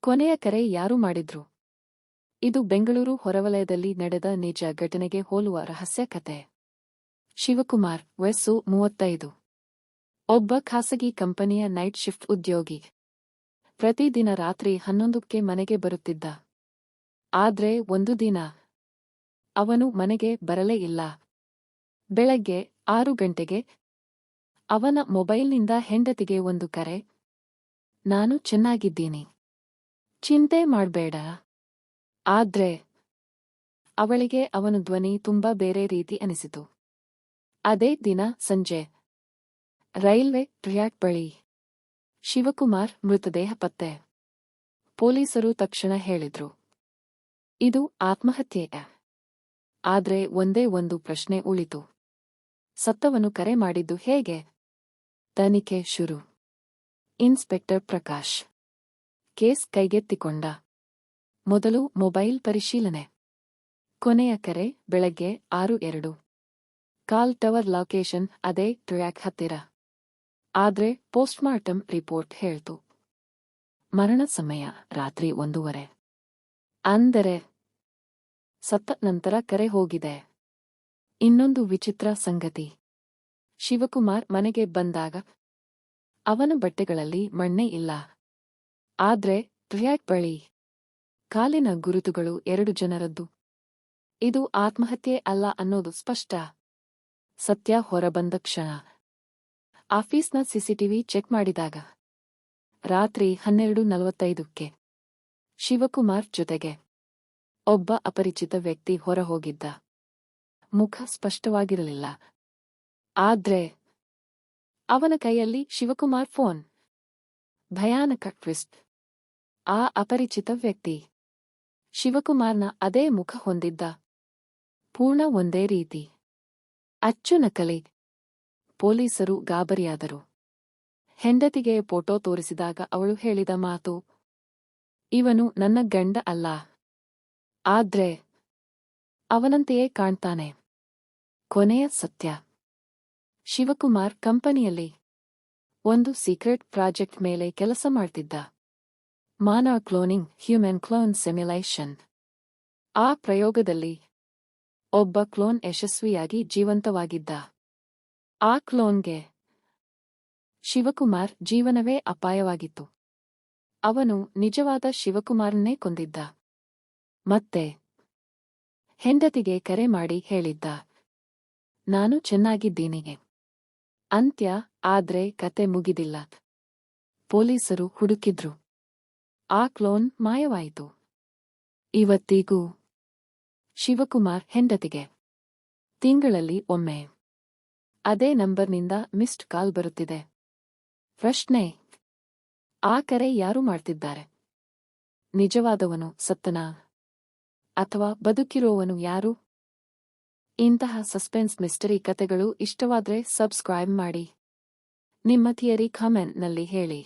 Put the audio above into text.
ಕೊನೆಯ ಕರೆ ಯಾರು ಮಾಡಿದ್ರು? ಇದು ಬೆಂಗಳೂರು ಹೊರವಲಯದಲ್ಲಿ ನಡೆದ ನಿಜ ಘಟನೆಗೆ ಹೋಲುವ ರಹಸ್ಯ ಕತೆ. ಶಿವಕುಮಾರ್, ವಯಸ್ಸು 35. ಒಬ್ಬ ಖಾಸಗಿ ಕಂಪನಿಯ ನೈಟ್ ಶಿಫ್ಟ್ ಉದ್ಯೋಗಿ. ಪ್ರತಿದಿನ ರಾತ್ರಿ 11ಕ್ಕೆ ಮನೆಗೆ ಬರುತ್ತಿದ್ದ. ಆದ್ರೆ ಒಂದು ದಿನ ಅವನು ಮನೆಗೆ ಬರಲೇ ಇಲ್ಲ. ಬೆಳಗ್ಗೆ 6 ಗಂಟೆಗೆ ಅವನ ಮೊಬೈಲ್ನಿಂದ ಹೆಂಡತಿಗೆ ಒಂದು ಕರೆ. ನಾನು ಚೆನ್ನಾಗಿದ್ದೀನಿ, ಚಿಂತೆ ಮಾಡ್ಬೇಡ. ಆದ್ರೆ ಅವಳಿಗೆ ಅವನ ಧ್ವನಿ ತುಂಬಾ ಬೇರೆ ರೀತಿ ಅನಿಸಿತು. ಅದೇ ದಿನ ಸಂಜೆ ರೈಲ್ವೆ ಟ್ರ್ಯಾಕ್ ಬಳಿ ಶಿವಕುಮಾರ್ ಮೃತದೇಹ ಪತ್ತೆ. ಪೊಲೀಸರು ತಕ್ಷಣ ಹೇಳಿದ್ರು, ಇದು ಆತ್ಮಹತ್ಯೆ. ಆದ್ರೆ ಒಂದೇ ಒಂದು ಪ್ರಶ್ನೆ ಉಳಿತು. ಸತ್ತವನು ಕರೆ ಮಾಡಿದ್ದು ಹೇಗೆ? ತನಿಖೆ ಶುರು. ಇನ್ಸ್ಪೆಕ್ಟರ್ ಪ್ರಕಾಶ್ ಕೇಸ್ ಕೈಗೆತ್ತಿಕೊಂಡ. ಮೊದಲು ಮೊಬೈಲ್ ಪರಿಶೀಲನೆ. ಕೊನೆಯ ಕರೆ ಬೆಳಗ್ಗೆ 6:02. ಕಾಲ್ ಟವರ್ ಲೊಕೇಶನ್ ಅದೇ ಟ್ರ್ಯಾಕ್ ಹತ್ತಿರ. ಆದ್ರೆ ಪೋಸ್ಟ್ಮಾರ್ಟಮ್ ರಿಪೋರ್ಟ್ ಹೇಳ್ತು ಮರಣ ಸಮಯ ರಾತ್ರಿ 1:30. ಅಂದರೆ ಸತ್ತ ನಂತರ ಕರೆ ಹೋಗಿದೆ. ಇನ್ನೊಂದು ವಿಚಿತ್ರ ಸಂಗತಿ, ಶಿವಕುಮಾರ್ ಮನೆಗೆ ಬಂದಾಗ ಅವನ ಬಟ್ಟೆಗಳಲ್ಲಿ ಮಣ್ಣೇ ಇಲ್ಲ. ಆದ್ರೆ ಟ್ರ್ಯಾಕ್ ಬಳಿ ಕಾಲಿನ ಗುರುತುಗಳು 2 ಜನರದ್ದು. ಇದು ಆತ್ಮಹತ್ಯೆ ಅಲ್ಲ ಅನ್ನೋದು ಸ್ಪಷ್ಟ. ಸತ್ಯ ಹೊರಬಂದ ಕ್ಷಣ ಆಫೀಸ್ನ ಸಿಸಿಟಿವಿ ಚೆಕ್ ಮಾಡಿದಾಗ ರಾತ್ರಿ 12:45ಕ್ಕೆ ಶಿವಕುಮಾರ್ ಜೊತೆಗೆ ಒಬ್ಬ ಅಪರಿಚಿತ ವ್ಯಕ್ತಿ ಹೊರಹೋಗಿದ್ದ. ಮುಖ ಸ್ಪಷ್ಟವಾಗಿರಲಿಲ್ಲ. ಆದ್ರೆ ಅವನ ಕೈಯಲ್ಲಿ ಶಿವಕುಮಾರ್ ಫೋನ್. ಭಯಾನಕ ಟ್ವಿಸ್ಟ್, ಆ ಅಪರಿಚಿತ ವ್ಯಕ್ತಿ ಶಿವಕುಮಾರ್ನ ಅದೇ ಮುಖ ಹೊಂದಿದ್ದ. ಪೂರ್ಣ ಒಂದೇ ರೀತಿ. ಅಚ್ಚು ನಕಲಿ. ಪೊಲೀಸರು ಗಾಬರಿಯಾದರು. ಹೆಂಡತಿಗೆ ಫೋಟೋ ತೋರಿಸಿದಾಗ ಅವಳು ಹೇಳಿದ ಮಾತು, ಇವನು ನನ್ನ ಗಂಡ ಅಲ್ಲ, ಆದ್ರೆ ಅವನಂತೆಯೇ ಕಾಣ್ತಾನೆ. ಕೊನೆಯ ಸತ್ಯ, ಶಿವಕುಮಾರ್ ಕಂಪನಿಯಲ್ಲಿ ಒಂದು ಸೀಕ್ರೆಟ್ ಪ್ರಾಜೆಕ್ಟ್ ಮೇಲೆ ಕೆಲಸ ಮಾಡ್ತಿದ್ದ. ಮಾನವ ಕ್ಲೋನಿಂಗ್, ಹ್ಯೂಮನ್ ಕ್ಲೋನ್ ಸಿಮ್ಯುಲೇಷನ್. ಆ ಪ್ರಯೋಗದಲ್ಲಿ ಒಬ್ಬ ಕ್ಲೋನ್ ಯಶಸ್ವಿಯಾಗಿ ಜೀವಂತವಾಗಿದ್ದ. ಆ ಕ್ಲೋನ್ಗೆ ಶಿವಕುಮಾರ್ ಜೀವನವೇ ಅಪಾಯವಾಗಿತ್ತು. ಅವನು ನಿಜವಾದ ಶಿವಕುಮಾರನ್ನೇ ಕೊಂದಿದ್ದ. ಮತ್ತೆ ಹೆಂಡತಿಗೆ ಕರೆ ಮಾಡಿ ಹೇಳಿದ್ದ, ನಾನು ಚೆನ್ನಾಗಿದ್ದೀನಿ. ಅಂತ್ಯ. ಆದ್ರೆ ಕತೆ ಮುಗಿದಿಲ್ಲ. ಪೊಲೀಸರು ಹುಡುಕಿದ್ರು. ಆ ಕ್ಲೋನ್ ಮಾಯವಾಯಿತು. ಇವತ್ತಿಗೂ ಶಿವಕುಮಾರ್ ಹೆಂಡತಿಗೆ ತಿಂಗಳಲ್ಲಿ ಒಮ್ಮೆ ಅದೇ ನಂಬರ್ನಿಂದ ಮಿಸ್ಡ್ ಕಾಲ್ ಬರುತ್ತಿದೆ. ಪ್ರಶ್ನೆ, ಆ ಕರೆ ಯಾರು ಮಾಡ್ತಿದ್ದಾರೆ? ನಿಜವಾದವನು ಸತ್ತನಾ ಅಥವಾ ಬದುಕಿರೋವನು ಯಾರು? ಇಂತಹ ಸಸ್ಪೆನ್ಸ್ ಮಿಸ್ಟರಿ ಕತೆಗಳು ಇಷ್ಟವಾದ್ರೆ ಸಬ್ಸ್ಕ್ರೈಬ್ ಮಾಡಿ. ನಿಮ್ಮ ಥಿಯರಿ ಕಾಮೆಂಟ್ನಲ್ಲಿ ಹೇಳಿ.